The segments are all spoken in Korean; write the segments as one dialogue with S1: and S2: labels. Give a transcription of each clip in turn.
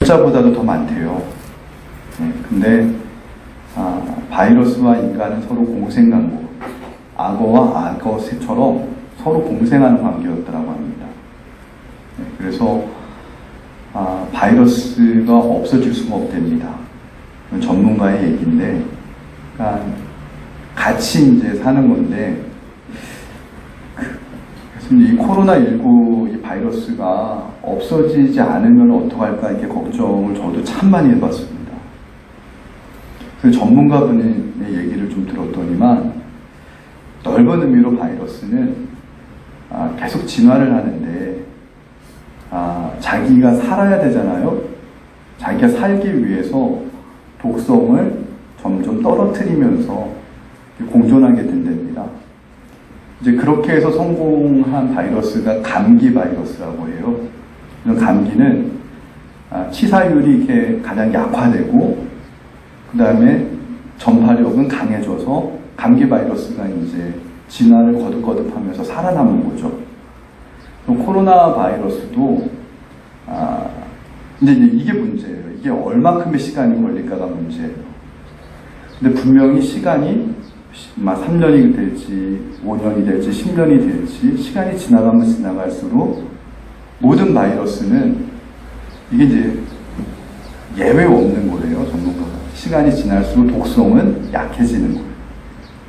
S1: 숫자보다도 더 많대요. 네, 근데 바이러스와 인간은 서로 공생관계, 악어와 악어새처럼 서로 공생하는 관계였다고 합니다. 네, 그래서 바이러스가 없어질 수가 없답니다. 전문가의 얘기인데, 그러니까 같이 이제 사는 건데, 그래서 이 코로나19 이 바이러스가 없어지지 않으면 어떡할까 이렇게 걱정을 저도 참 많이 해봤습니다. 그래서 전문가분의 얘기를 좀 들었더니만, 넓은 의미로 바이러스는 계속 진화를 하는데, 자기가 살아야 되잖아요. 자기가 살기 위해서 독성을 점점 떨어뜨리면서 공존하게 된답니다. 이제 그렇게 해서 성공한 바이러스가 감기 바이러스라고 해요. 감기는 치사율이 이렇게 가장 약화되고, 그 다음에 전파력은 강해져서 감기 바이러스가 이제 진화를 거듭거듭하면서 살아남은 거죠. 코로나 바이러스도 근데 이게 문제예요. 이게 얼마큼의 시간이 걸릴까가 문제예요. 근데 분명히 시간이 3년이 될지 5년이 될지 10년이 될지 시간이 지나가면 지나갈수록 모든 바이러스는 이게 이제 예외 없는 거예요. 전문가가. 시간이 지날수록 독성은 약해지는 거예요.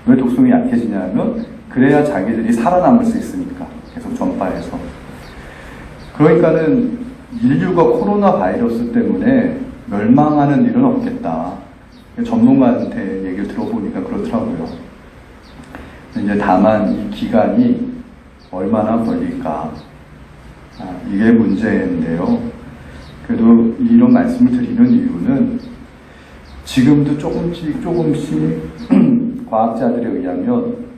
S1: 왜 독성이 약해지냐면 그래야 자기들이 살아남을 수 있으니까 계속 전파해서. 그러니까는 인류가 코로나 바이러스 때문에 멸망하는 일은 없겠다. 전문가한테 얘기를 들어보니까 그렇더라고요. 이제 다만 이 기간이 얼마나 걸릴까, 이게 문제인데요. 그래도 이런 말씀을 드리는 이유는 지금도 조금씩 과학자들에 의하면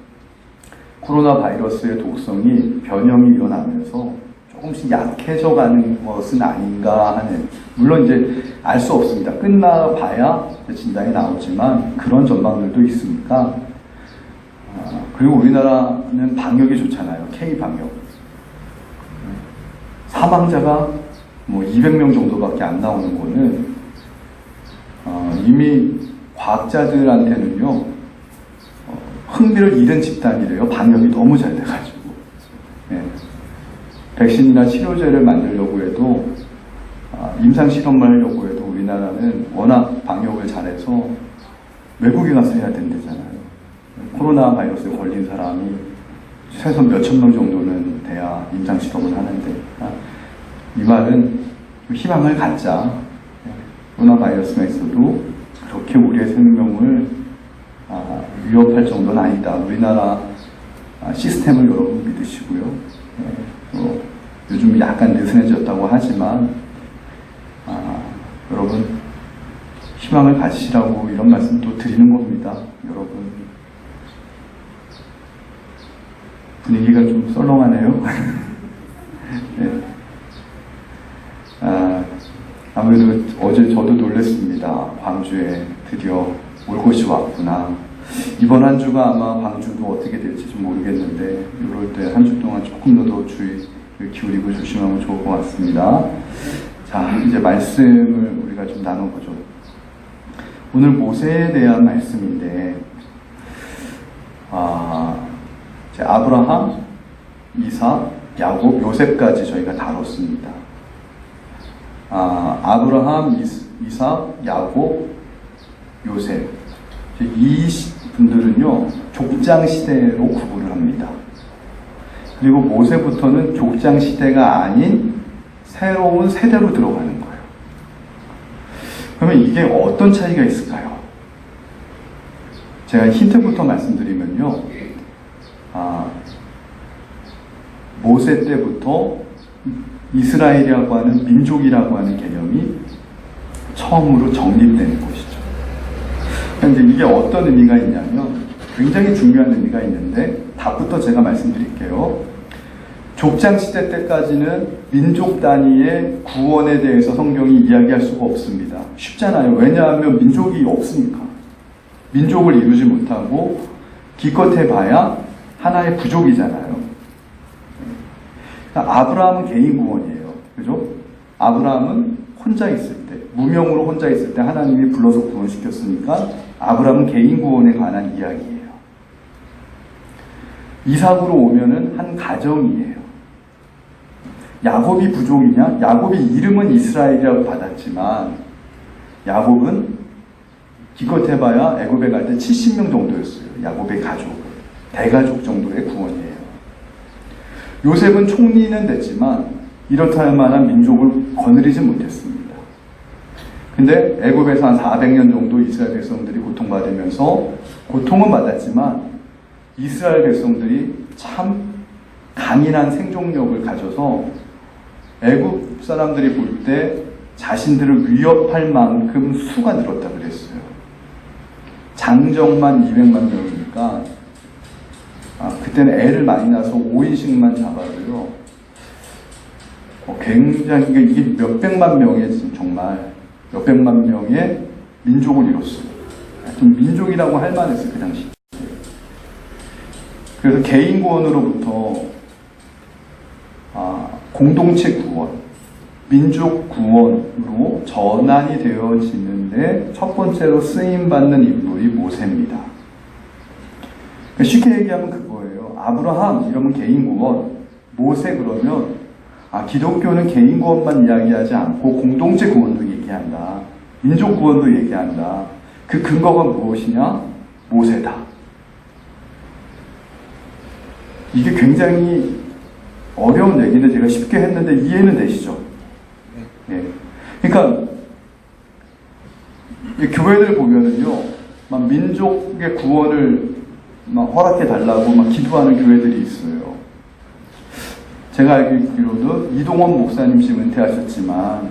S1: 코로나 바이러스의 독성이 변형이 일어나면서 조금씩 약해져 가는 것은 아닌가 하는, 물론 이제 알 수 없습니다. 끝나봐야 진단이 나오지만 그런 전망들도 있으니까. 그리고 우리나라는 방역이 좋잖아요. K방역. 사망자가 200명 정도밖에 안 나오는 거는 이미 과학자들한테는요, 흥미를 잃은 집단이래요. 방역이 너무 잘 돼가지고. 예. 백신이나 치료제를 만들려고 해도, 임상실험을 하려고 해도 우리나라는 워낙 방역을 잘해서 외국에 가서 해야 된다잖아요. 코로나 바이러스에 걸린 사람이 최소 몇천 명 정도는 돼야 임상실험을 하는데, 이 말은 희망을 갖자. 코로나 바이러스가 있어도 그렇게 우리의 생명을 위협할 정도는 아니다. 우리나라 시스템을 여러분 믿으시고요. 요즘 약간 느슨해졌다고 하지만 여러분 희망을 가지시라고 이런 말씀도 드리는 겁니다. 여러분 분위기가 좀 썰렁하네요. 네. 아무래도 어제 저도 놀랐습니다. 광주에 드디어 올 곳이 왔구나. 이번 한 주가 아마 광주도 어떻게 될지 좀 모르겠는데, 이럴 때 한 주 동안 조금 더 주의를 기울이고 조심하면 좋을 것 같습니다. 자, 이제 말씀을 우리가 좀 나눠보죠. 오늘 모세에 대한 말씀인데, 이제 아브라함, 이삭, 야곱, 요셉까지 저희가 다뤘습니다. 아브라함, 이삭, 야곱, 요셉. 이 분들은요, 족장 시대로 구분을 합니다. 그리고 모세부터는 족장 시대가 아닌 새로운 세대로 들어가는 거예요. 그러면 이게 어떤 차이가 있을까요? 제가 힌트부터 말씀드리면요, 모세 때부터 이스라엘이라고 하는 민족이라고 하는 개념이 처음으로 정립되는 것이죠. 그러니까 이제 이게 어떤 의미가 있냐면 굉장히 중요한 의미가 있는데, 답부터 제가 말씀드릴게요. 족장 시대 때까지는 민족 단위의 구원에 대해서 성경이 이야기할 수가 없습니다. 쉽잖아요. 왜냐하면 민족이 없으니까. 민족을 이루지 못하고 기껏 해봐야 하나의 부족이잖아요. 그러니까 아브라함은 개인 구원이에요. 그죠? 아브라함은 혼자 있을 때, 무명으로 혼자 있을 때 하나님이 불러서 구원시켰으니까 아브라함은 개인 구원에 관한 이야기예요. 이삭으로 오면은 한 가정이에요. 야곱이 부족이냐? 야곱이 이름은 이스라엘이라고 받았지만 야곱은 기껏 해봐야 애굽에 갈 때 70명 정도였어요. 야곱의 가족, 대가족 정도의 구원이에요. 요셉은 총리는 됐지만 이렇다 할 만한 민족을 거느리지 못했습니다. 근데 애굽에서 한 400년 정도 이스라엘 백성들이 고통받으면서 고통은 받았지만 이스라엘 백성들이 참 강인한 생존력을 가져서 애굽 사람들이 볼 때 자신들을 위협할 만큼 수가 늘었다 그랬어요. 장정만 200만 명이니까 그때는 애를 많이 낳아서 5인씩만 잡아도요. 굉장히 이게 몇백만 명의 정말 몇백만 명의 민족을 이뤘어요. 좀 민족이라고 할 만했어요 그 당시. 그래서 개인 구원으로부터 공동체 구원, 민족 구원으로 전환이 되어지는데 첫 번째로 쓰임받는 인물이 모세입니다. 쉽게 얘기하면 그거예요. 아브라함 이러면 개인 구원, 모세 그러면 기독교는 개인 구원만 이야기하지 않고 공동체 구원도 얘기한다. 민족 구원도 얘기한다. 그 근거가 무엇이냐? 모세다. 이게 굉장히 어려운 얘기인데 제가 쉽게 했는데 이해는 되시죠? 네. 그러니까 교회들 보면은요, 막 민족의 구원을 막 허락해 달라고 막 기도하는 교회들이 있어요. 제가 알기로도 이동원 목사님 지금 은퇴하셨지만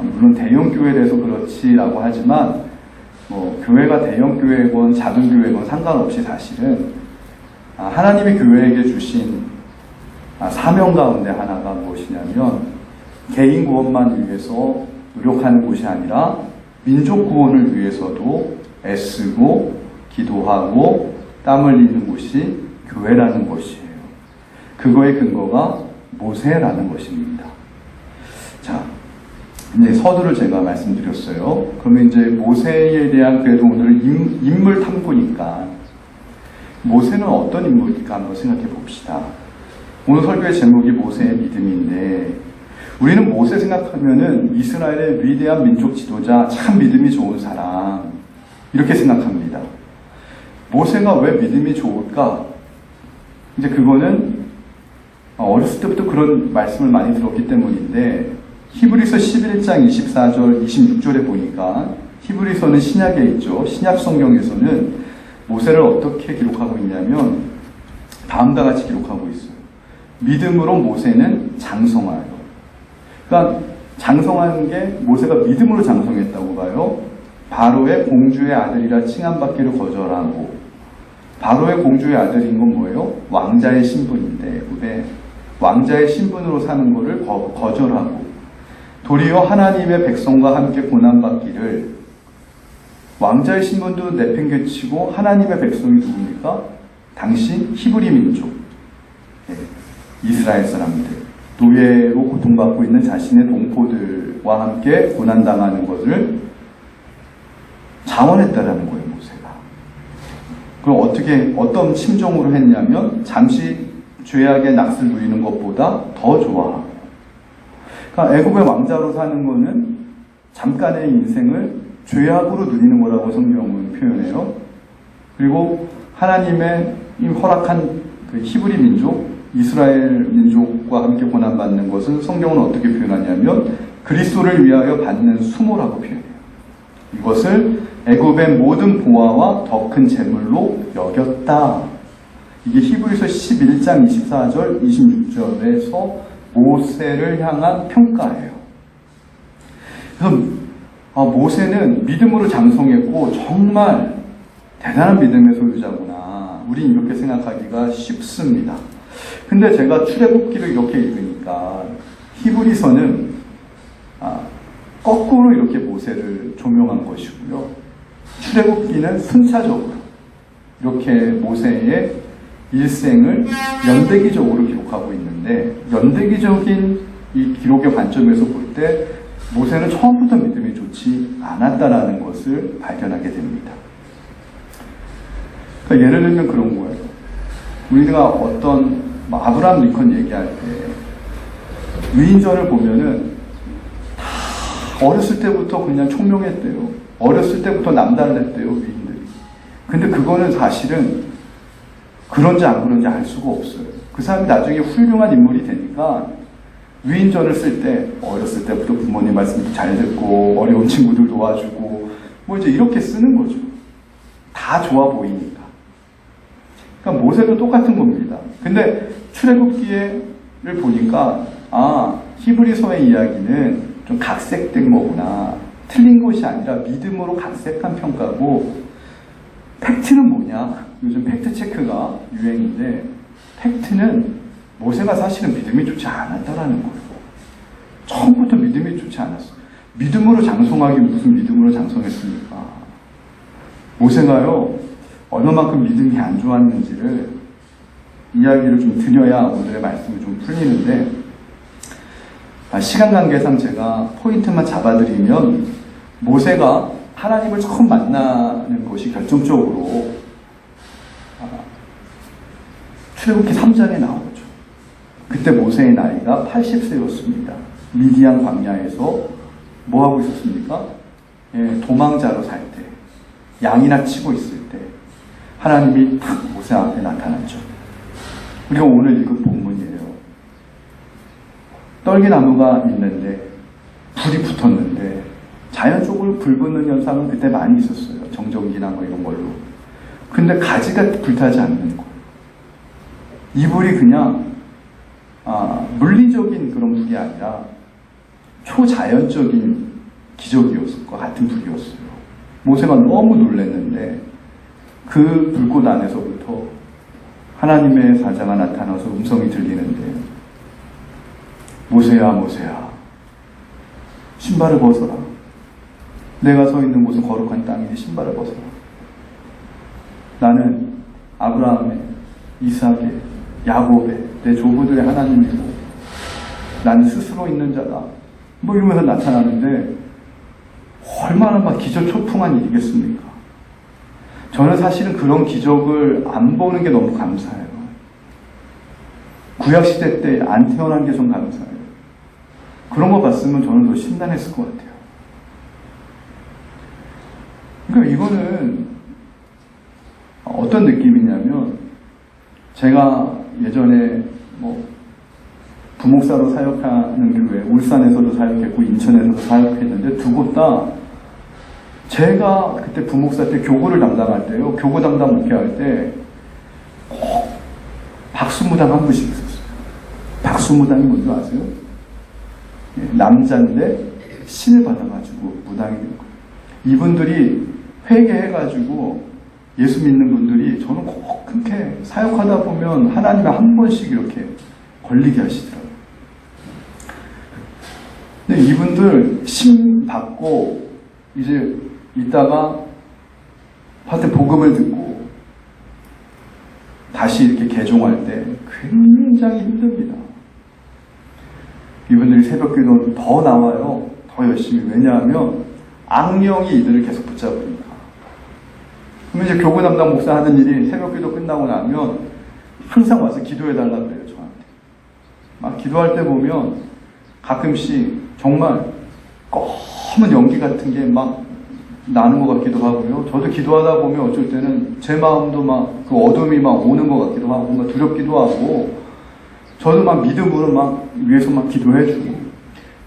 S1: 물론 대형 교회에 대해서 그렇지라고 하지만 뭐 교회가 대형 교회건 작은 교회건 상관없이 사실은 하나님이 교회에게 주신 사명 가운데 하나가 무엇이냐면 개인 구원만 위해서 노력하는 곳이 아니라 민족 구원을 위해서도 애쓰고 기도하고 땀 흘리는 곳이 교회라는 것이에요. 그거의 근거가 모세라는 것입니다. 자, 이제 서두를 제가 말씀드렸어요. 그러면 이제 모세에 대한 그래도 오늘은 인물 탐구니까 모세는 어떤 인물일까 한번 생각해 봅시다. 오늘 설교의 제목이 모세의 믿음인데 우리는 모세 생각하면은 이스라엘의 위대한 민족 지도자, 참 믿음이 좋은 사람 이렇게 생각합니다. 모세가 왜 믿음이 좋을까? 이제 그거는 어렸을 때부터 그런 말씀을 많이 들었기 때문인데 히브리서 11장 24절 26절에 보니까 히브리서는 신약에 있죠. 신약 성경에서는 모세를 어떻게 기록하고 있냐면 다음과 같이 기록하고 있어요. 믿음으로 모세는 장성하여. 그러니까 장성한 게 모세가 믿음으로 장성했다고 봐요. 바로의 공주의 아들이라 칭함받기를 거절하고, 바로의 공주의 아들인 건 뭐예요? 왕자의 신분인데 왜 왕자의 신분으로 사는 것을 거절하고 도리어 하나님의 백성과 함께 고난받기를, 왕자의 신분도 내팽개치고 하나님의 백성이 누굽니까? 당시 히브리 민족, 이스라엘 사람들, 노예로 고통받고 있는 자신의 동포들과 함께 고난당하는 것을 자원했다라는 거예요, 모세가. 그럼 어떤 심정으로 했냐면, 잠시 죄악의 낯을 누리는 것보다 더 좋아하고. 그러니까 애굽의 왕자로 사는 거는 잠깐의 인생을 죄악으로 누리는 거라고 성경은 표현해요. 그리고 하나님의 허락한 그 히브리 민족, 이스라엘 민족과 함께 고난받는 것은 성경은 어떻게 표현하냐면 그리스도를 위하여 받는 수모라고 표현해요. 이것을 애굽의 모든 보화와 더 큰 재물로 여겼다. 이게 히브리서 11장 24절 26절에서 모세를 향한 평가예요. 그래서 모세는 믿음으로 장성했고 정말 대단한 믿음의 소유자구나. 우린 이렇게 생각하기가 쉽습니다. 근데 제가 출애굽기를 이렇게 읽으니까 히브리서는 거꾸로 이렇게 모세를 조명한 것이고요. 출애굽기는 순차적으로 이렇게 모세의 일생을 연대기적으로 기록하고 있는데, 연대기적인 이 기록의 관점에서 볼 때 모세는 처음부터 믿음이 좋지 않았다라는 것을 발견하게 됩니다. 그러니까 예를 들면 그런 거예요. 우리가 어떤 아브라함 링컨 얘기할 때 위인전을 보면은 다 어렸을 때부터 그냥 총명했대요. 어렸을 때부터 남달랐대요, 위인들이. 근데 그거는 사실은 그런지 안 그런지 알 수가 없어요. 그 사람이 나중에 훌륭한 인물이 되니까 위인전을 쓸 때 어렸을 때부터 부모님 말씀도 잘 듣고 어려운 친구들 도와주고 뭐 이제 이렇게 쓰는 거죠. 다 좋아 보이니까. 그러니까 모세도 똑같은 겁니다. 근데 출애굽기를 보니까 히브리서의 이야기는 좀 각색된 거구나. 틀린 것이 아니라 믿음으로 각색한 평가고, 팩트는 뭐냐? 요즘 팩트 체크가 유행인데, 팩트는 모세가 사실은 믿음이 좋지 않았다라는 거예요. 처음부터 믿음이 좋지 않았어. 믿음으로 장성하기 무슨 믿음으로 장성했습니까? 모세가요, 얼마만큼 믿음이 안 좋았는지를 이야기를 좀 드려야 오늘의 말씀이 좀 풀리는데, 시간 관계상 제가 포인트만 잡아드리면, 모세가 하나님을 처음 만나는 것이 결정적으로 출애굽기 3장에 나오죠. 그때 모세의 나이가 80세였습니다. 미디안 광야에서 뭐 하고 있었습니까? 도망자로 살 때, 양이나 치고 있을 때 하나님이 탁 모세 앞에 나타났죠. 우리가 오늘 읽은 본문이에요. 떨기나무가 있는데 불이 붙었는데, 자연적으로 불 붙는 현상은 그때 많이 있었어요. 정전기나 뭐 이런 걸로. 근데 가지가 불타지 않는 거예요. 이 불이 그냥 물리적인 그런 불이 아니라 초자연적인 기적이었을 것 같은 불이었어요. 모세가 너무 놀랐는데 그 불꽃 안에서부터 하나님의 사자가 나타나서 음성이 들리는데, 모세야 모세야, 신발을 벗어라. 내가 서 있는 곳은 거룩한 땅이니 신발을 벗어라. 나는 아브라함의, 이삭의, 야곱의, 내 조부들의 하나님이고 나는 스스로 있는 자다. 뭐 이러면서 나타나는데 얼마나 막 기절초풍한 일이겠습니까? 저는 사실은 그런 기적을 안 보는 게 너무 감사해요. 구약시대 때 안 태어난 게 좀 감사해요. 그런 거 봤으면 저는 더 심란했을 것 같아요. 그러니까 이거는 어떤 느낌이냐면, 제가 예전에 부목사로 사역하는 교회, 울산에서도 사역했고 인천에서도 사역했는데, 두 곳 다 제가 그때 부목사 때 교구를 담당할 때요, 교구 담당 목회할 때 꼭 박수무당 한 분씩 있었어요. 박수무당이 뭔지 아세요? 남자인데 신을 받아가지고 무당이 된 거예요. 이분들이 회개해가지고 예수 믿는 분들이, 저는 꼭 그렇게 사역하다 보면 하나님이 한 번씩 이렇게 걸리게 하시더라고요. 근데 이분들 신 받고 이제 있다가 하여튼 복음을 듣고 다시 이렇게 개종할 때 굉장히 힘듭니다. 이분들이 새벽기도 더 나와요. 더 열심히. 왜냐하면 악령이 이들을 계속 붙잡으니까. 그러면 이제 교구 담당 목사 하는 일이 새벽기도 끝나고 나면 항상 와서 기도해달라고 그래요, 저한테. 막 기도할 때 보면 가끔씩 정말 검은 연기 같은 게 막 나는 것 같기도 하고요. 저도 기도하다 보면 어쩔 때는 제 마음도 막 그 어둠이 막 오는 것 같기도 하고, 뭔가 두렵기도 하고, 저도 막 믿음으로 막 위에서 막 기도해주고.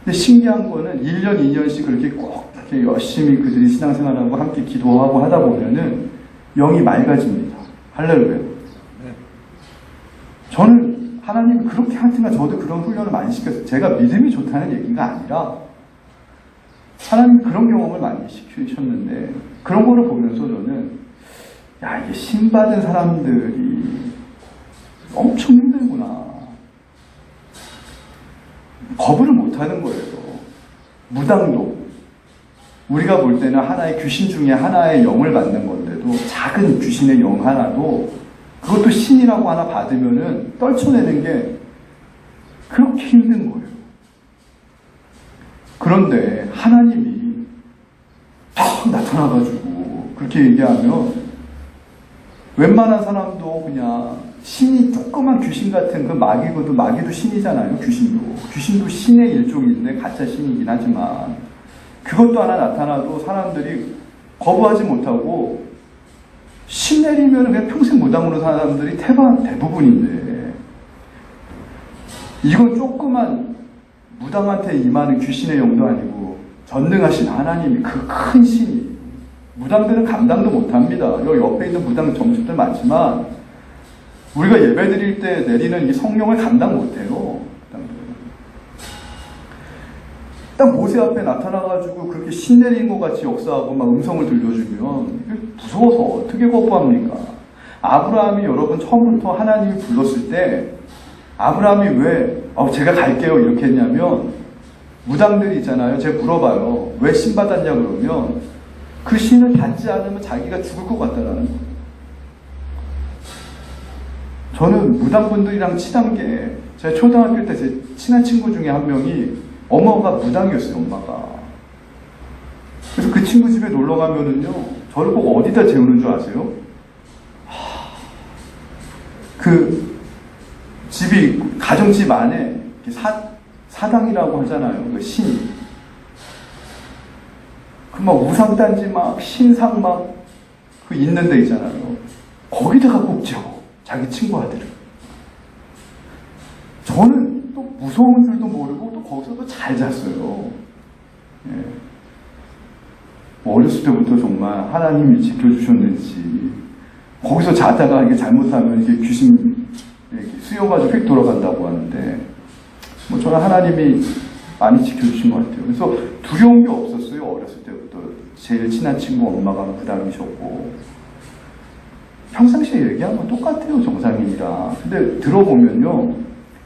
S1: 근데 신기한 거는 1년, 2년씩 그렇게 꼭 이렇게 열심히 그들이 신앙생활하고 함께 기도하고 하다 보면은 영이 맑아집니다. 할렐루야. 저는 하나님이 그렇게 하여튼가 저도 그런 훈련을 많이 시켰어요. 제가 믿음이 좋다는 얘기가 아니라 하나님 그런 경험을 많이 시키셨는데, 그런 거를 보면서 저는, 야, 이게 신받은 사람들이 엄청 힘들구나. 거부를 못하는 거예요. 무당도 우리가 볼 때는 하나의 귀신 중에 하나의 영을 받는 건데도, 작은 귀신의 영 하나도 그것도 신이라고 하나 받으면은 떨쳐내는 게 그렇게 힘든 거예요. 그런데 하나님이 탁 나타나가지고 그렇게 얘기하면 웬만한 사람도 그냥 신이 조그만 귀신 같은 그 마귀도 신이잖아요. 귀신도 신의 일종인데 가짜 신이긴 하지만 그것도 하나 나타나도 사람들이 거부하지 못하고 신 내리면 그냥 평생 무당으로 사는 사람들이 대부분인데 이건 조그만 무당한테 임하는 귀신의 영도 아니고 전능하신 하나님이 그 큰 신이 무당들은 감당도 못합니다. 여기 옆에 있는 무당 정식들 많지만 우리가 예배 드릴 때 내리는 이 성령을 감당 못해요. 딱 모세 앞에 나타나가지고 그렇게 신 내린 것 같이 역사하고 막 음성을 들려주면 무서워서 어떻게 거부합니까? 아브라함이 여러분 처음부터 하나님이 불렀을 때 아브라함이 왜 제가 갈게요 이렇게 했냐면 무당들이 있잖아요. 제가 물어봐요. 왜 신 받았냐 그러면 그 신을 받지 않으면 자기가 죽을 것 같다라는 거예요. 저는 무당분들이랑 친한 게 제가 초등학교 때 제 친한 친구 중에 한 명이 엄마가 무당이었어요. 엄마가. 그래서 그 친구 집에 놀러 가면은요 저를 꼭 어디다 재우는 줄 아세요? 그 집이 가정집 안에 사당이라고 하잖아요. 그 신. 그 막 우상단지 막 신상 막 그 있는 데 있잖아요. 거기다가 꼭 재워. 자기 친구 아들을. 저는 또 무서운 줄도 모르고 또 거기서도 잘 잤어요. 예. 어렸을 때부터 정말 하나님이 지켜주셨는지 거기서 자다가 이게 잘못하면 이게 귀신 이렇게 쓰여가지고 휙 돌아간다고 하는데 뭐 저는 하나님이 많이 지켜주신 것 같아요. 그래서 두려운 게 없었어요. 어렸을 때부터 제일 친한 친구 엄마가 무당이셨고 평상시에 얘기하면 똑같아요. 정상인이라. 근데 들어보면요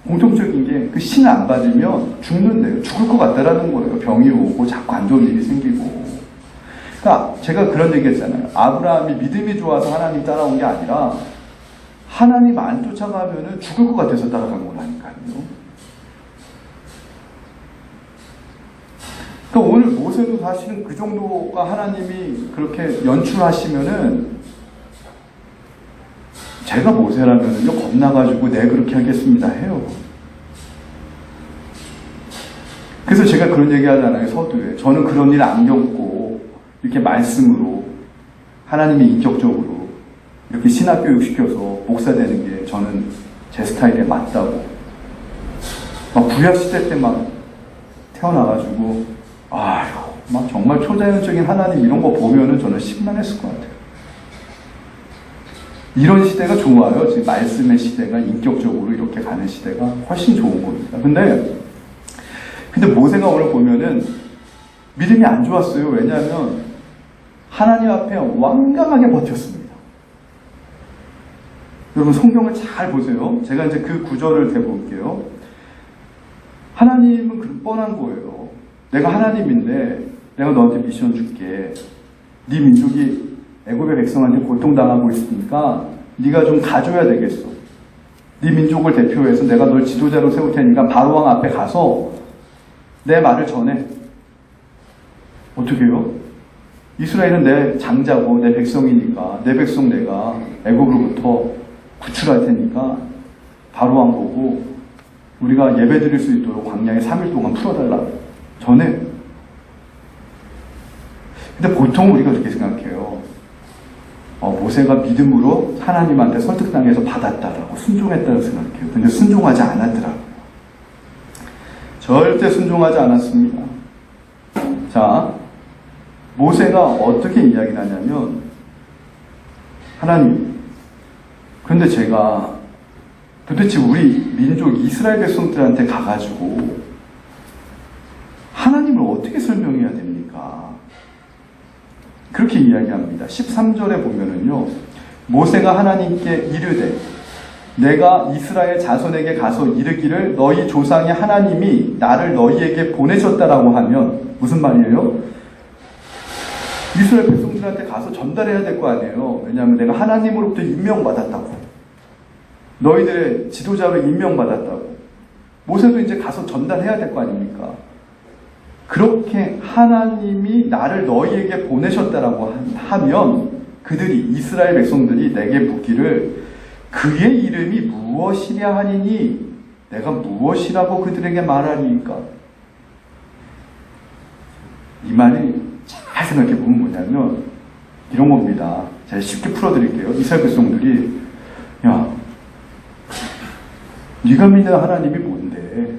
S1: 공통적인 게 그 신을 안 받으면 죽는데요. 죽을 것 같다라는 거예요. 병이 오고 자꾸 안 좋은 일이 생기고. 그러니까 제가 그런 얘기 했잖아요. 아브라함이 믿음이 좋아서 하나님 따라온 게 아니라 하나님 안 쫓아가면은 죽을 것 같아서 따라간 거라니까요. 그러니까 오늘 모세도 사실은 그 정도가 하나님이 그렇게 연출하시면은 제가 모세라면은요 겁나가지고 네 그렇게 하겠습니다 해요. 그래서 제가 그런 얘기 하잖아요. 서두에. 저는 그런 일 안 겪고 이렇게 말씀으로 하나님이 인격적으로 이렇게 신학교육 시켜서 목사 되는 게 저는 제 스타일에 맞다고. 막 구약시대 때 막 태어나가지고 아휴 막 정말 초자연적인 하나님 이런 거 보면은 저는 심란했을 것 같아요. 이런 시대가 좋아요. 지금 말씀의 시대가 인격적으로 이렇게 가는 시대가 훨씬 좋은 겁니다. 근데 모세가 오늘 보면은 믿음이 안 좋았어요. 왜냐하면 하나님 앞에 완강하게 버텼습니다. 여러분 성경을 잘 보세요. 제가 이제 그 구절을 대볼게요. 하나님은 그 뻔한 거예요. 내가 하나님인데 내가 너한테 미션 줄게. 네 민족이 애굽의 백성한테 고통당하고 있으니까 네가 좀 가줘야 되겠어. 네 민족을 대표해서 내가 널 지도자로 세울 테니까 바로왕 앞에 가서 내 말을 전해. 어떻게 해요? 이스라엘은 내 장자고 내 백성이니까 내 백성 내가 애굽으로부터 구출할 테니까 바로왕 보고 우리가 예배 드릴 수 있도록 광야에 3일 동안 풀어달라고 전해. 근데 보통 우리가 그렇게 생각해요. 모세가 믿음으로 하나님한테 설득당해서 받았다라고 순종했다고 생각해요. 근데 순종하지 않았더라고요. 절대 순종하지 않았습니다. 자, 모세가 어떻게 이야기를 하냐면 하나님, 그런데 제가 도대체 우리 민족 이스라엘 백성들한테 가가지고 하나님을 어떻게 설명해야 됩니까? 그렇게 이야기합니다. 13절에 보면은요, 모세가 하나님께 이르되 내가 이스라엘 자손에게 가서 이르기를 너희 조상의 하나님이 나를 너희에게 보내셨다라고 하면 무슨 말이에요? 이스라엘 백성들한테 가서 전달해야 될 거 아니에요. 왜냐하면 내가 하나님으로부터 임명받았다고. 너희들의 지도자로 임명받았다고. 모세도 이제 가서 전달해야 될 거 아닙니까? 그렇게 하나님이 나를 너희에게 보내셨다라고 하면 그들이, 이스라엘 백성들이 내게 묻기를 그의 이름이 무엇이랴 하니니 내가 무엇이라고 그들에게 말하리이까? 이 말이 잘 생각해 보면 뭐냐면 이런 겁니다. 제가 쉽게 풀어드릴게요. 이스라엘 백성들이 야, 네가 믿는 하나님이 뭔데?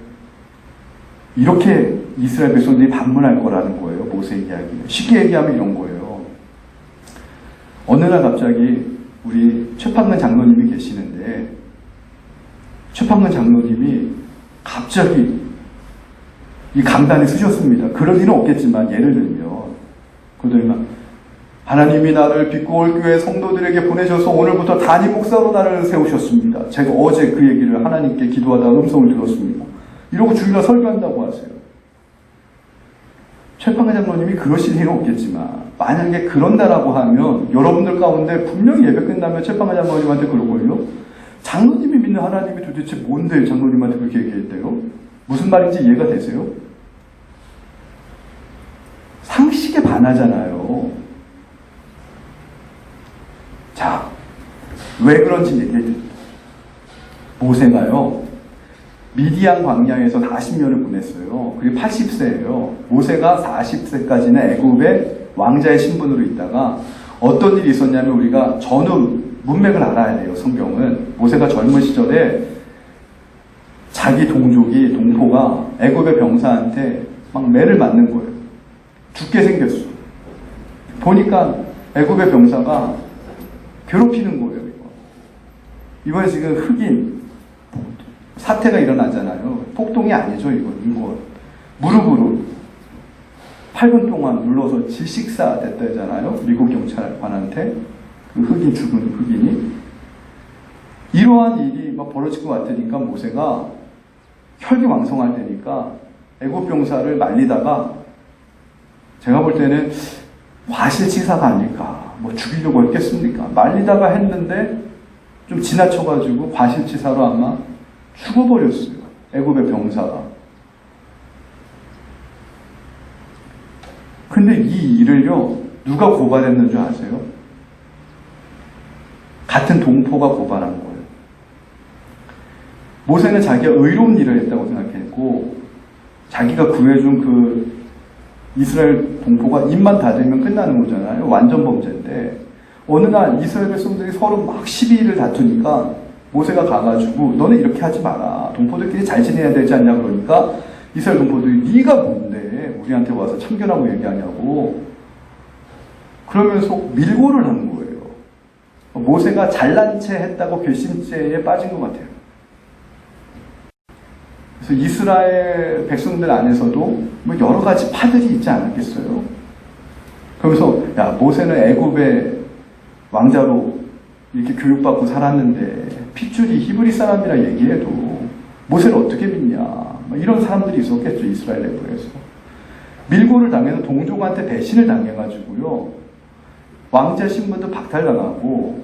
S1: 이렇게 이스라엘 백성들이 반문할 거라는 거예요. 모세 이야기. 쉽게 얘기하면 이런 거예요. 어느 날 갑자기 우리 최판근 장로님이 계시는데 최판근 장로님이 갑자기 이 강단에 쓰셨습니다. 그럴 일은 없겠지만 예를 들면 그들만 하나님이 나를 빛고올 교회 성도들에게 보내셔서 오늘부터 담임 목사로 나를 세우셨습니다. 제가 어제 그 얘기를 하나님께 기도하다 음성을 들었습니다. 이러고 주일날 설교한다고 하세요. 최판근 장로님이 그러실 일은 없겠지만 만약에 그런다라고 하면 여러분들 가운데 분명히 예배 끝나면 최판근 장로님한테 그러걸요. 장로님이 믿는 하나님이 도대체 뭔데 장로님한테 그렇게 얘기했대요? 무슨 말인지 이해가 되세요? 상식에 반하잖아요. 자, 왜 그런지 얘기해 드릴게요. 모세가요, 미디안 광야에서 40년을 보냈어요. 그리고 80세예요. 모세가 40세까지는 애굽의 왕자의 신분으로 있다가 어떤 일이 있었냐면 우리가 전후 문맥을 알아야 돼요. 성경은. 모세가 젊은 시절에 자기 동포가 애굽의 병사한테 막 매를 맞는 거예요. 죽게 생겼어. 보니까 애굽의 병사가 괴롭히는 거예요. 이번에 지금 흑인 사태가 일어나잖아요. 폭동이 아니죠. 이거 무릎으로 8분 동안 눌러서 질식사 됐다잖아요. 미국 경찰관한테 그 죽은 흑인이. 이러한 일이 막 벌어질 것 같으니까 모세가 혈기왕성할 때니까 애굽 병사를 말리다가 제가 볼 때는 과실치사가 아닐까. 뭐 죽이려고 했겠습니까? 말리다가 했는데 좀 지나쳐가지고 과실치사로 아마 죽어버렸어요. 애굽의 병사가. 근데 이 일을요, 누가 고발했는 줄 아세요? 같은 동포가 고발한 거예요. 모세는 자기가 의로운 일을 했다고 생각했고, 자기가 구해준 그 이스라엘 동포가 입만 닫으면 끝나는 거잖아요. 완전 범죄인데, 어느 날 이스라엘 백성들이 서로 막 시비를 다투니까 모세가 가가지고 너네 이렇게 하지 마라. 동포들끼리 잘 지내야 되지 않냐 그러니까 이스라엘 동포들이 네가 뭔데 우리한테 와서 참견하고 얘기하냐고 그러면서 밀고를 한 거예요. 모세가 잘난 체 했다고 괘씸죄에 빠진 것 같아요. 그래서 이스라엘 백성들 안에서도 뭐 여러 가지 파들이 있지 않았겠어요. 그러면서 야, 모세는 애굽의 왕자로 이렇게 교육받고 살았는데 핏줄이 히브리 사람이라 얘기해도 모세를 어떻게 믿냐, 뭐 이런 사람들이 있었겠죠. 이스라엘 내부에서 밀고를 당해서 동족한테 배신을 당해가지고요, 왕자 신분도 박탈당하고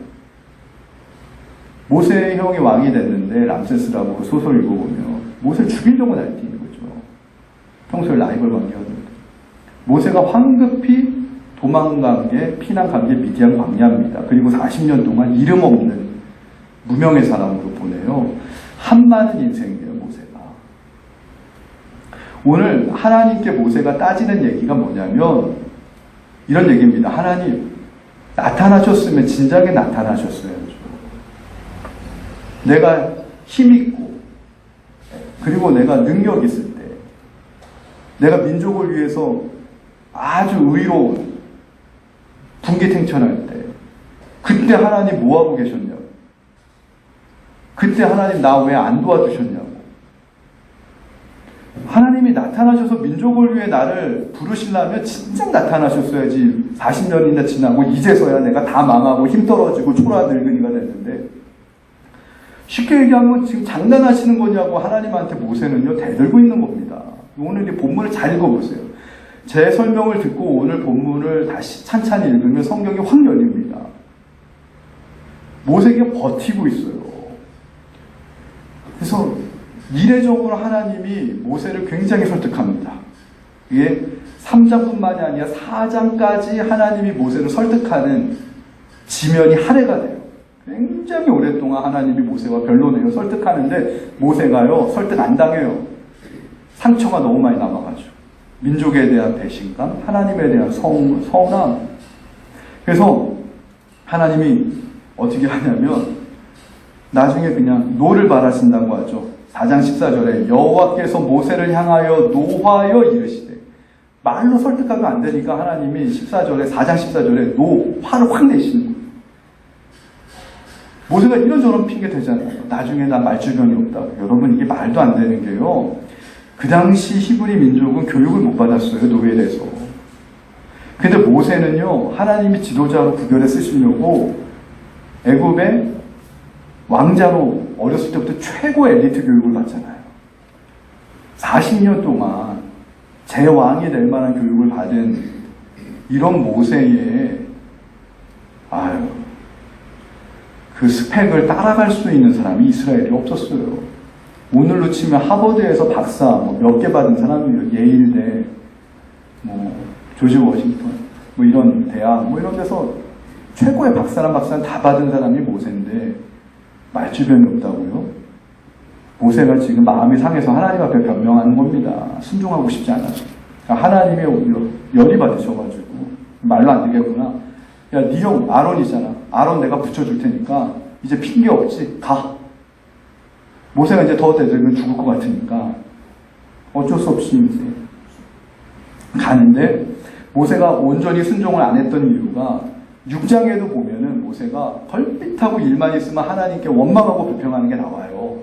S1: 모세의 형이 왕이 됐는데 람세스라고 그 소설 읽어보면 모세를 죽이려고 날뛰는 거죠. 평소에 라이벌 관계였는데 모세가 황급히 도망간 게 피난간 게 미디안 광야입니다. 그리고 40년 동안 이름 없는 무명의 사람으로 보내요. 한많은 인생이에요, 모세가. 오늘 하나님께 모세가 따지는 얘기가 뭐냐면 이런 얘기입니다. 하나님, 나타나셨으면 진작에 나타나셨어야죠. 내가 힘있고 그리고 내가 능력 있을 때, 내가 민족을 위해서 아주 의로운 분기탱천할 때, 그때 하나님 뭐하고 계셨냐고. 그때 하나님 나 왜 안 도와주셨냐고. 하나님이 나타나셔서 민족을 위해 나를 부르시려면 진작 나타나셨어야지. 40년이나 지나고 이제서야 내가 다 망하고 힘 떨어지고 초라 늙은이가 됐는데, 쉽게 얘기하면 지금 장난하시는 거냐고 하나님한테 모세는요 대들고 있는 겁니다. 오늘 이 본문을 잘 읽어보세요. 제 설명을 듣고 오늘 본문을 다시 찬찬히 읽으면 성경이 확 열립니다. 모세가 버티고 있어요. 그래서 이례적으로 하나님이 모세를 굉장히 설득합니다. 이게 3장뿐만이 아니라 4장까지 하나님이 모세를 설득하는 지면이 할애가 돼요. 굉장히 오랫동안 하나님이 모세와 변론해요. 설득하는데 모세가요, 설득 안 당해요. 상처가 너무 많이 남아가지고. 민족에 대한 배신감, 하나님에 대한 서운함. 그래서 하나님이 어떻게 하냐면 나중에 그냥 노를 바라신다고 하죠. 4장 14절에 여호와께서 모세를 향하여 노하여 이르시되, 말로 설득하면 안 되니까 하나님이 4장 14절에 화를 확 내시는 거예요. 모세가 이런저런 핑계 대잖아요. 나중에 나 말주변이 없다고. 여러분, 이게 말도 안 되는 게요, 그 당시 히브리 민족은 교육을 못 받았어요, 노예에서. 근데 모세는요, 하나님이 지도자로 구별해 쓰시려고 애굽의 왕자로 어렸을 때부터 최고 엘리트 교육을 받잖아요. 40년 동안 제왕이 될 만한 교육을 받은 이런 모세의 그 스펙을 따라갈 수 있는 사람이 이스라엘에 없었어요. 오늘로 치면 하버드에서 박사 몇 개 받은 사람이에요. 예일대, 조지 워싱턴, 이런 대학, 이런 데서 최고의 박사란 다 받은 사람이 모세인데 말주변이 없다고요? 모세가 지금 마음이 상해서 하나님 앞에 변명하는 겁니다. 순종하고 싶지 않아서. 하나님의 열이 받으셔가지고 말로 안 되겠구나. 야, 네 형 아론이잖아. 아론 내가 붙여줄 테니까 이제 핑계 없지. 가. 모세가 이제 더 되면 죽을 것 같으니까 어쩔 수 없이 이제 가는데, 모세가 온전히 순종을 안 했던 이유가 6장에도 보면은 모세가 걸핏하고 일만 있으면 하나님께 원망하고 불평하는 게 나와요.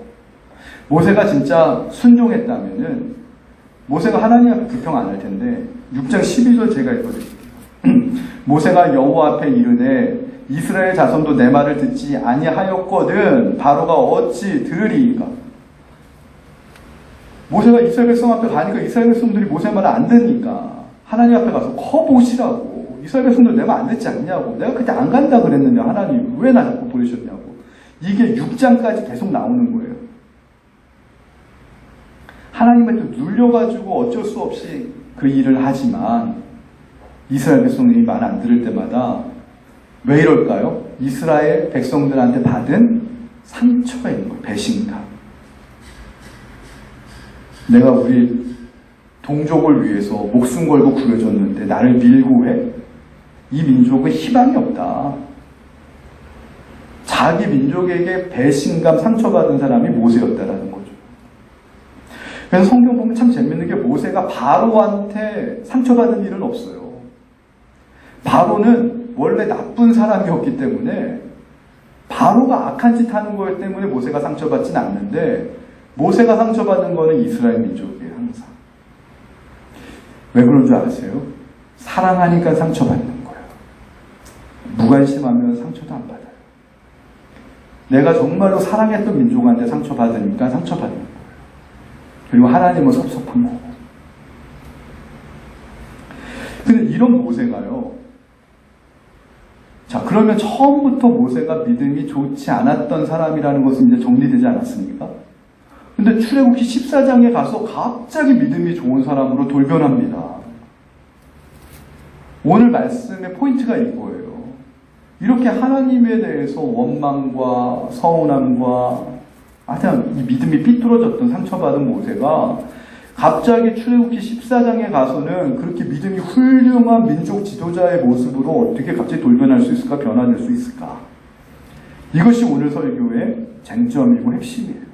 S1: 모세가 진짜 순종했다면은 모세가 하나님 앞에 불평 안 할 텐데, 6장 12절 제가 읽어드릴게요. 모세가 여호와 앞에 이르되 이스라엘 자손도 내 말을 듣지 아니하였거든 바로가 어찌 들으리이까. 모세가 이스라엘 백성 앞에 가니까 이스라엘 백성들이 모세 말을 안 듣니까 하나님 앞에 가서 커보시라고. 이스라엘 백성들 내 말 안 듣지 않냐고. 내가 그때 안 간다 그랬는데 하나님 왜 나 자꾸 보내셨냐고. 이게 6장까지 계속 나오는 거예요. 하나님한테 눌려가지고 어쩔 수 없이 그 일을 하지만 이스라엘 백성들이 말 안 들을 때마다 왜 이럴까요? 이스라엘 백성들한테 받은 상처가 있는 거예요. 배신감. 내가 우리 동족을 위해서 목숨 걸고 구해줬는데 나를 밀고 해? 이 민족은 희망이 없다. 자기 민족에게 배신감, 상처받은 사람이 모세였다라는 거죠. 그래서 성경 보면 참 재밌는 게 모세가 바로한테 상처받은 일은 없어요. 바로는 원래 나쁜 사람이었기 때문에 바로가 악한 짓 하는 거였기 때문에 모세가 상처받진 않는데, 모세가 상처받은 거는 이스라엘 민족이에요. 항상. 왜 그런 줄 아세요? 사랑하니까 상처받는 거예요. 무관심하면 상처도 안 받아요. 내가 정말로 사랑했던 민족한테 상처받으니까 상처받는 거예요. 그리고 하나님은 섭섭한 거고. 근데 이런 모세가요, 자, 그러면 처음부터 모세가 믿음이 좋지 않았던 사람이라는 것은 이제 정리되지 않았습니까? 근데 출애굽기 14장에 가서 갑자기 믿음이 좋은 사람으로 돌변합니다. 오늘 말씀의 포인트가 이거예요. 이렇게 하나님에 대해서 원망과 서운함과 하여튼 이 믿음이 삐뚤어졌던 상처받은 모세가 갑자기 출애굽기 14장에 가서는 그렇게 믿음이 훌륭한 민족 지도자의 모습으로 어떻게 갑자기 돌변할 수 있을까, 변화될 수 있을까. 이것이 오늘 설교의 쟁점이고 핵심이에요.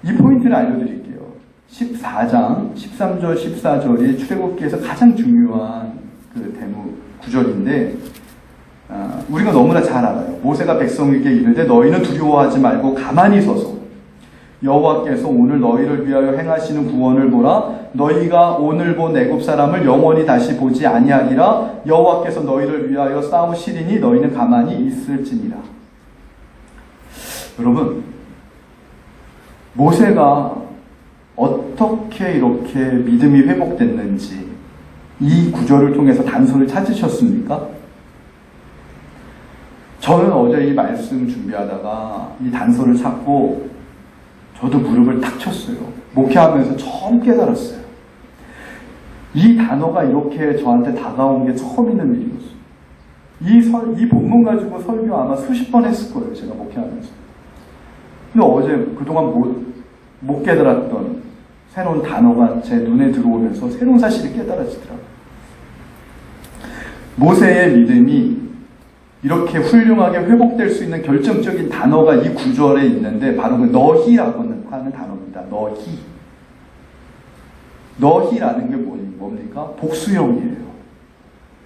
S1: 이 포인트를 알려드릴게요. 14장 13절 14절이 출애굽기에서 가장 중요한 그 구절인데, 우리가 너무나 잘 알아요. 모세가 백성에게 이르되 너희는 두려워하지 말고 가만히 서서 여호와께서 오늘 너희를 위하여 행하시는 구원을 보라. 너희가 오늘 본 애굽 사람을 영원히 다시 보지 아니하리라. 여호와께서 너희를 위하여 싸우시리니 너희는 가만히 있을지니라. 여러분, 모세가 어떻게 이렇게 믿음이 회복됐는지 이 구절을 통해서 단서를 찾으셨습니까? 저는 어제 이 말씀 준비하다가 이 단서를 찾고 저도 무릎을 탁 쳤어요. 목회하면서 처음 깨달았어요. 이 단어가 이렇게 저한테 다가온 게 처음 있는 일이었어요. 이 본문 가지고 설교 아마 수십 번 했을 거예요, 제가 목회하면서. 근데 어제 그동안 못 깨달았던 새로운 단어가 제 눈에 들어오면서 새로운 사실이 깨달아지더라고요. 모세의 믿음이 이렇게 훌륭하게 회복될 수 있는 결정적인 단어가 이 구절에 있는데 바로 그 너희라고 하는 단어입니다. 너희라는 게 뭡니까? 복수형이에요.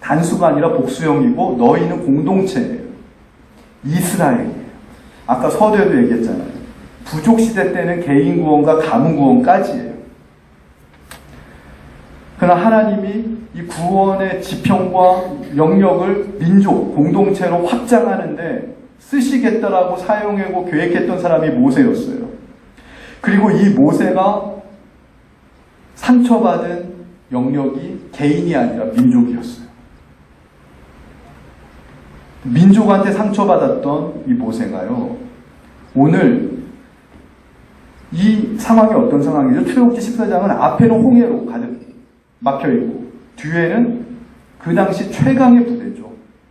S1: 단수가 아니라 복수형이고 너희는 공동체예요. 이스라엘이에요. 아까 서두에도 얘기했잖아요. 부족시대 때는 개인 구원과 가문 구원까지예요. 그러나 하나님이 이 구원의 지평과 영역을 민족, 공동체로 확장하는데 쓰시겠다라고 사용하고 계획했던 사람이 모세였어요. 그리고 이 모세가 상처받은 영역이 개인이 아니라 민족이었어요. 민족한테 상처받았던 이 모세가요, 오늘 이 상황이 어떤 상황이죠? 출애굽기 14장은 앞에는 홍해로 가득 막혀있고 뒤에는 그 당시 최강의 부대죠.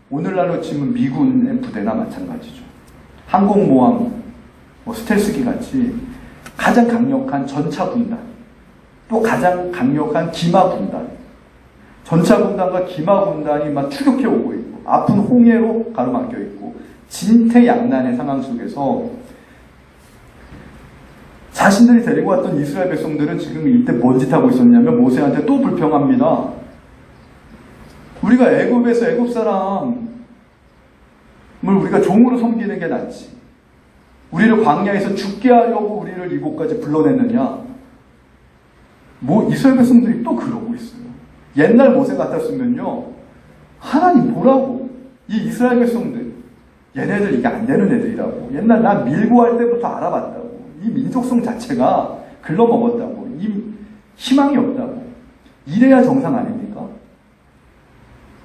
S1: 오늘날로 치면 미군의 부대나 마찬가지죠. 항공모함, 스텔스기 같이 가장 강력한 전차 군단, 또 가장 강력한 기마 군단, 전차 군단과 기마 군단이 막 추격해 오고 있고 앞은 홍해로 가로막혀 있고 진퇴양난의 상황 속에서 자신들이 데리고 왔던 이스라엘 백성들은 지금 이때 뭔 짓 하고 있었냐면 모세한테 또 불평합니다. 우리가 애굽에서 애굽 사람을 우리가 종으로 섬기는 게 낫지. 우리를 광야에서 죽게 하려고 우리를 이곳까지 불러냈느냐. 이스라엘 백성들이 또 그러고 있어요. 옛날 모세 같았으면요, 하나님 보라고. 이 이스라엘 백성들, 얘네들 이게 안 되는 애들이라고. 옛날 나 밀고 할 때부터 알아봤다고. 이 민족성 자체가 글러먹었다고. 이 희망이 없다고. 이래야 정상 아닙니까?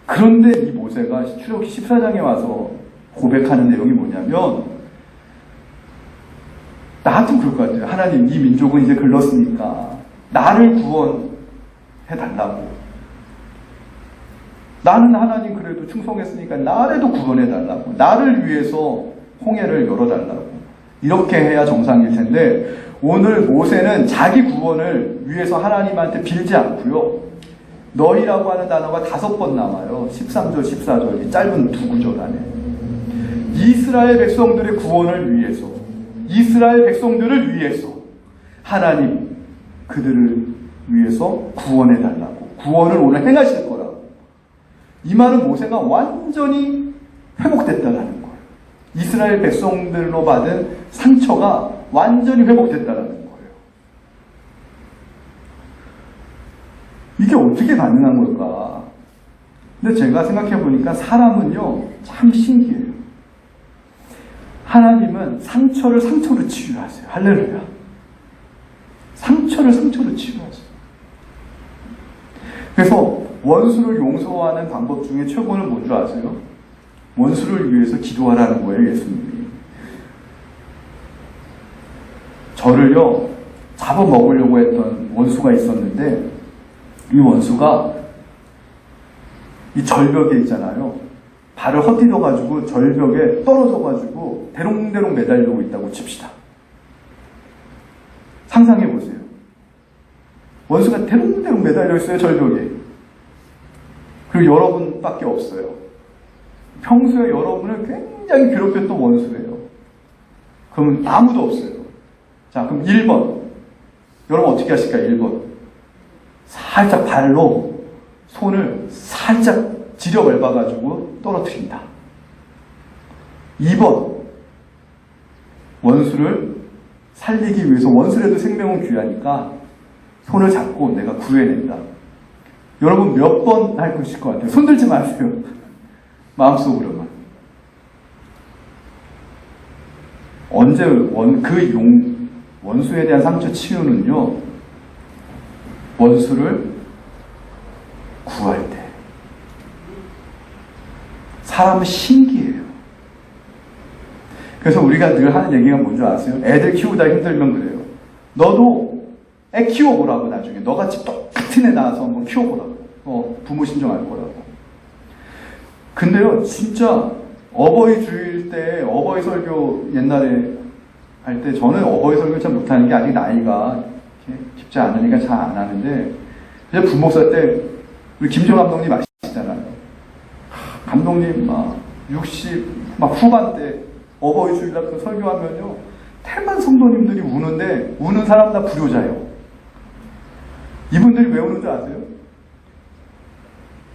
S1: 그런데 이 모세가 출애굽기 14장에 와서 고백하는 내용이 뭐냐면, 나 같으면 그럴 것 같아요. 하나님, 이 민족은 이제 글렀으니까 나를 구원해달라고. 나는 하나님 그래도 충성했으니까 나라도 구원해달라고. 나를 위해서 홍해를 열어달라고. 이렇게 해야 정상일 텐데, 오늘 모세는 자기 구원을 위해서 하나님한테 빌지 않고요, 너희라고 하는 단어가 5번 나와요. 13절, 14절, 이 짧은 두 구절 안에. 이스라엘 백성들의 구원을 위해서, 이스라엘 백성들을 위해서 하나님 그들을 위해서 구원해달라고. 구원을 오늘 행하실 거라고. 이 말은 모세가 완전히 회복됐다라는 거예요. 이스라엘 백성들로 받은 상처가 완전히 회복됐다라는 거예요. 이게 어떻게 가능한 걸까? 근데 제가 생각해 보니까 사람은요, 참 신기해요. 하나님은 상처를 상처로 치유하세요. 할렐루야. 상처를 상처로 치유하세요. 그래서 원수를 용서하는 방법 중에 최고는 뭔 줄 아세요? 원수를 위해서 기도하라는 거예요, 예수님이. 저를요, 잡아먹으려고 했던 원수가 있었는데, 이 원수가 이 절벽에 있잖아요. 발을 헛디뎌가지고 절벽에 떨어져가지고 대롱대롱 매달리고 있다고 칩시다. 상상해보세요. 원수가 대롱대롱 매달려 있어요, 절벽에. 그리고 여러분밖에 없어요. 평소에 여러분을 굉장히 괴롭혔던 원수예요. 그럼 아무도 없어요. 자, 그럼 1번. 여러분 어떻게 하실까요? 1번. 살짝 발로 손을 살짝 지려 밟아가지고 떨어뜨린다. 2번. 원수를 살리기 위해서, 원수라도 생명은 귀하니까 손을 잡고 내가 구해낸다. 여러분 몇 번 할 것일 것 같아요? 손 들지 마세요. 마음속으로만. 언제 원수에 대한 상처 치유는요, 원수를 구할 때. 사람은 신기해요. 그래서 우리가 늘 하는 얘기가 뭔지 아세요? 애들 키우다 힘들면 그래요. 너도 애 키워보라고. 나중에 너같이 똑같은 같은 애 낳아서 한번 키워보라고. 부모 신청할 거라고. 근데요, 진짜 어버이 주일 때 어버이 설교 옛날에 할 때 저는 어버이 설교 잘 못하는 게 아직 나이가 깊지 않으니까 잘 안 하는데 이제 부목사 때 우리 김정 감독님 아시잖아요. 감독님 막 60 막 후반 때 어버이 주일날 그 설교하면요 태만 성도님들이 우는데 우는 사람 다 불효자예요. 이분들이 왜 우는 줄 아세요?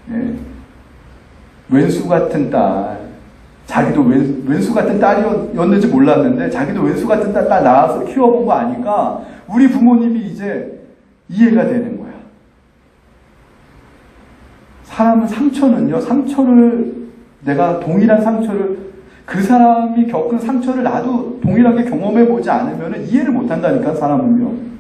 S1: 네. 왼수 같은 딸, 자기도 왼수 같은 딸이었는지 몰랐는데 자기도 왼수 같은 딸 낳아서 키워본 거 아니까 우리 부모님이 이제 이해가 되는 거야. 사람은 상처를 내가 동일한 상처를 그 사람이 겪은 상처를 나도 동일하게 경험해 보지 않으면 이해를 못 한다니까 사람은요.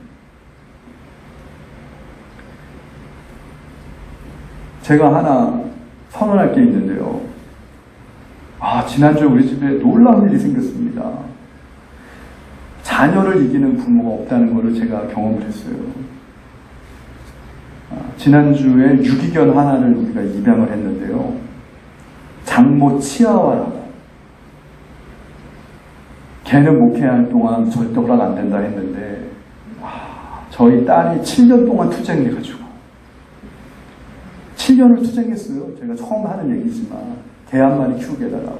S1: 제가 하나 선언할 게 있는데요. 지난주에 우리 집에 놀라운 일이 생겼습니다. 자녀를 이기는 부모가 없다는 것을 제가 경험을 했어요. 지난주에 유기견 하나를 우리가 입양을 했는데요. 장모 치아와라고. 걔는 목회할 동안 절대 허락 안 된다 했는데 저희 딸이 7년 동안 투쟁해가지고 7년을 투쟁했어요. 제가 처음 하는 얘기지만 개 한 마리 키우게 해달라고.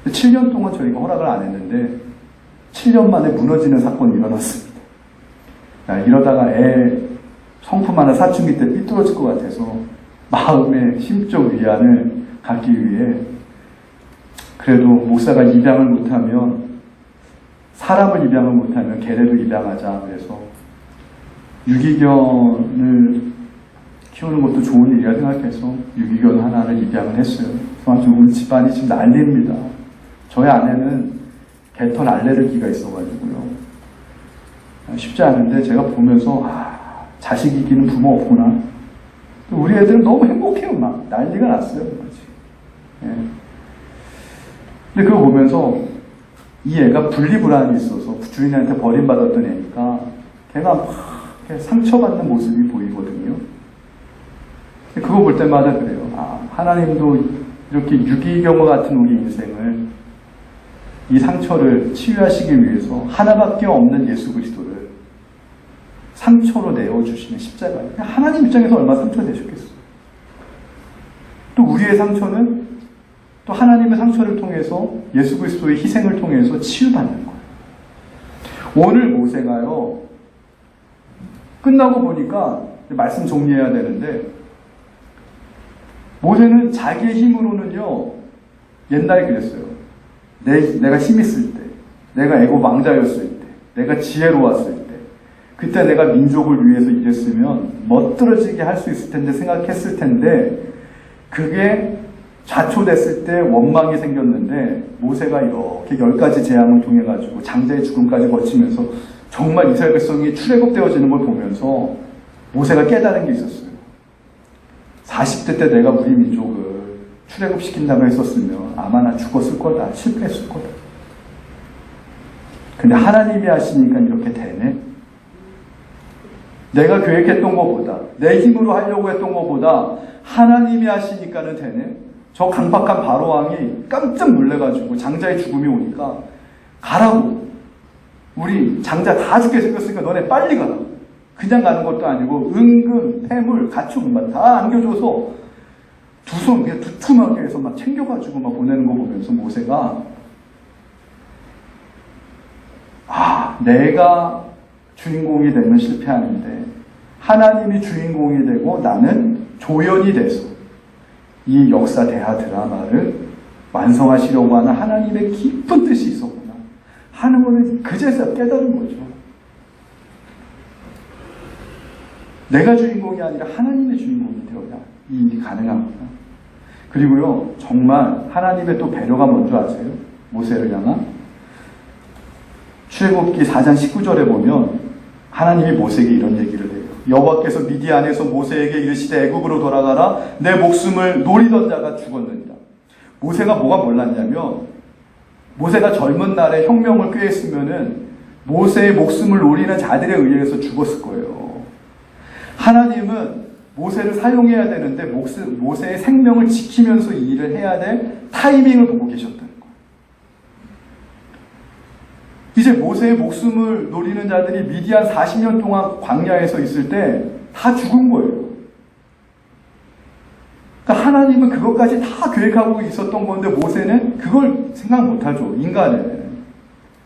S1: 7년 동안 저희가 허락을 안 했는데 7년 만에 무너지는 사건이 일어났습니다. 이러다가 애 성품 하나 사춘기 때 삐뚤어질 것 같아서 마음의 심적 위안을 갖기 위해 그래도 목사가 입양을 못하면 사람을 입양을 못하면 개라도 입양하자. 그래서 유기견을 키우는 것도 좋은 일이라 생각해서 유기견 하나를 입양을 했어요. 그래서 지금 우리 집안이 지금 난리입니다. 저희 아내는 개털 알레르기가 있어가지고요. 쉽지 않은데 제가 보면서 자식 이기는 부모 없구나. 우리 애들은 너무 행복해요. 막 난리가 났어요. 예. 근데 그거 보면서 이 애가 분리불안이 있어서 주인한테 버림받았던 애니까 걔가 막 상처받는 모습이 보이거든요. 그거 볼 때마다 그래요. 하나님도 이렇게 유기견과 같은 우리 인생을 이 상처를 치유하시기 위해서 하나밖에 없는 예수 그리스도를 상처로 내어주시는 십자가예요. 하나님 입장에서 얼마나 상처되셨겠어요. 또 우리의 상처는 또 하나님의 상처를 통해서 예수 그리스도의 희생을 통해서 치유받는 거예요. 오늘 모세가요. 끝나고 보니까 말씀 정리해야 되는데 모세는 자기의 힘으로는요. 옛날에 그랬어요. 내가 힘 있을 때, 내가 애굽 왕자였을 때, 내가 지혜로웠을 때, 그때 내가 민족을 위해서 일했으면 멋들어지게 할 수 있을 텐데 생각했을 텐데 그게 좌초됐을 때 원망이 생겼는데 모세가 이렇게 10가지 재앙을 통해 가지고 장자의 죽음까지 거치면서 정말 이스라엘 백성이 출애굽되어지는 걸 보면서 모세가 깨달은 게 있었어요. 40대 때 내가 우리 민족을 출애굽시킨다고 했었으면 아마 나 죽었을 거다. 실패했을 거다. 근데 하나님이 하시니까 이렇게 되네. 내가 계획했던 것보다 내 힘으로 하려고 했던 것보다 하나님이 하시니까는 되네. 저 강박한 바로왕이 깜짝 놀래가지고 장자의 죽음이 오니까 가라고. 우리 장자 다 죽게 생겼으니까 너네 빨리 가라. 그냥 가는 것도 아니고 은근 폐물 가축 다 안겨줘서 두 손 그냥 두툼하게 해서 막 챙겨가지고 막 보내는 거 보면서 모세가 내가 주인공이 되면 실패하는데 하나님이 주인공이 되고 나는 조연이 돼서 이 역사 대하 드라마를 완성하시려고 하는 하나님의 깊은 뜻이 있었구나 하는 것을 그제서 깨달은 거죠. 내가 주인공이 아니라 하나님의 주인공이 되어야 이 일이 가능하구나. 그리고요, 정말 하나님의 또 배려가 뭔지 아세요? 모세를 향한 출애굽기 4장 19절에 보면 하나님이 모세에게 이런 얘기를 해요. 여호와께서 미디안에서 모세에게 이르시되 애굽으로 돌아가라. 내 목숨을 노리던 자가 죽었느니라. 모세가 뭐가 몰랐냐면 모세가 젊은 날에 혁명을 꾀했으면은 모세의 목숨을 노리는 자들에 의해서 죽었을 거예요. 하나님은 모세를 사용해야 되는데 모세의 생명을 지키면서 이 일을 해야 될 타이밍을 보고 계셨다는 거예요. 이제 모세의 목숨을 노리는 자들이 미디안 40년 동안 광야에서 있을 때 다 죽은 거예요. 그러니까 하나님은 그것까지 다 계획하고 있었던 건데 모세는 그걸 생각 못하죠. 인간은.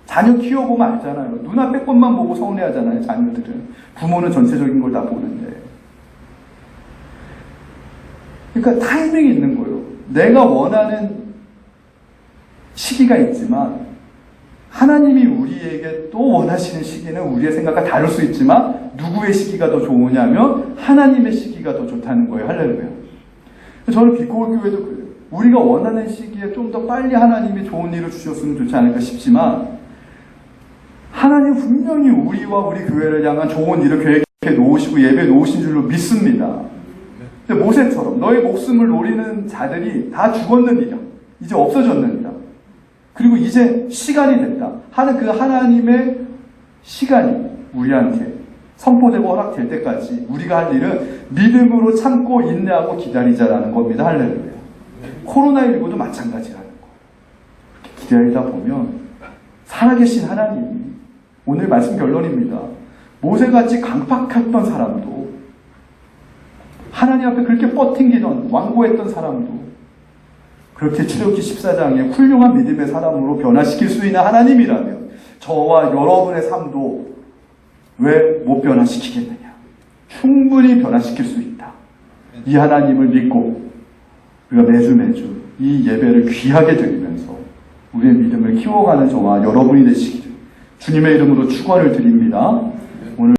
S1: 자녀 키워보면 알잖아요. 눈앞의 것만 보고 서운해하잖아요. 자녀들은. 부모는 전체적인 걸 다 보는데. 그러니까 타이밍이 있는 거예요. 내가 원하는 시기가 있지만 하나님이 우리에게 또 원하시는 시기는 우리의 생각과 다를 수 있지만 누구의 시기가 더 좋으냐면 하나님의 시기가 더 좋다는 거예요. 할렐루야. 저는 빛고울교회도 그래요. 우리가 원하는 시기에 좀 더 빨리 하나님이 좋은 일을 주셨으면 좋지 않을까 싶지만 하나님 분명히 우리와 우리 교회를 향한 좋은 일을 계획해 놓으시고 예배해 놓으신 줄로 믿습니다. 근데 모세처럼 너의 목숨을 노리는 자들이 다 죽었느니라. 이제 없어졌느니라. 그리고 이제 시간이 됐다 하는 그 하나님의 시간이 우리한테 선포되고 허락될 때까지 우리가 할 일은 믿음으로 참고 인내하고 기다리자라는 겁니다. 할렐루야. 코로나19도 마찬가지라는 거. 기다리다 보면 살아계신 하나님이 오늘 말씀 결론입니다. 모세같이 강팍했던 사람도 하나님 앞에 그렇게 뻗팅기던 완고했던 사람도 그렇게 출애굽기 14장에 훌륭한 믿음의 사람으로 변화시킬 수 있는 하나님이라면 저와 여러분의 삶도 왜 못 변화시키겠느냐? 충분히 변화시킬 수 있다. 이 하나님을 믿고 우리가 매주 이 예배를 귀하게 드리면서 우리의 믿음을 키워가는 저와 여러분이 되시기를 주님의 이름으로 축원을 드립니다.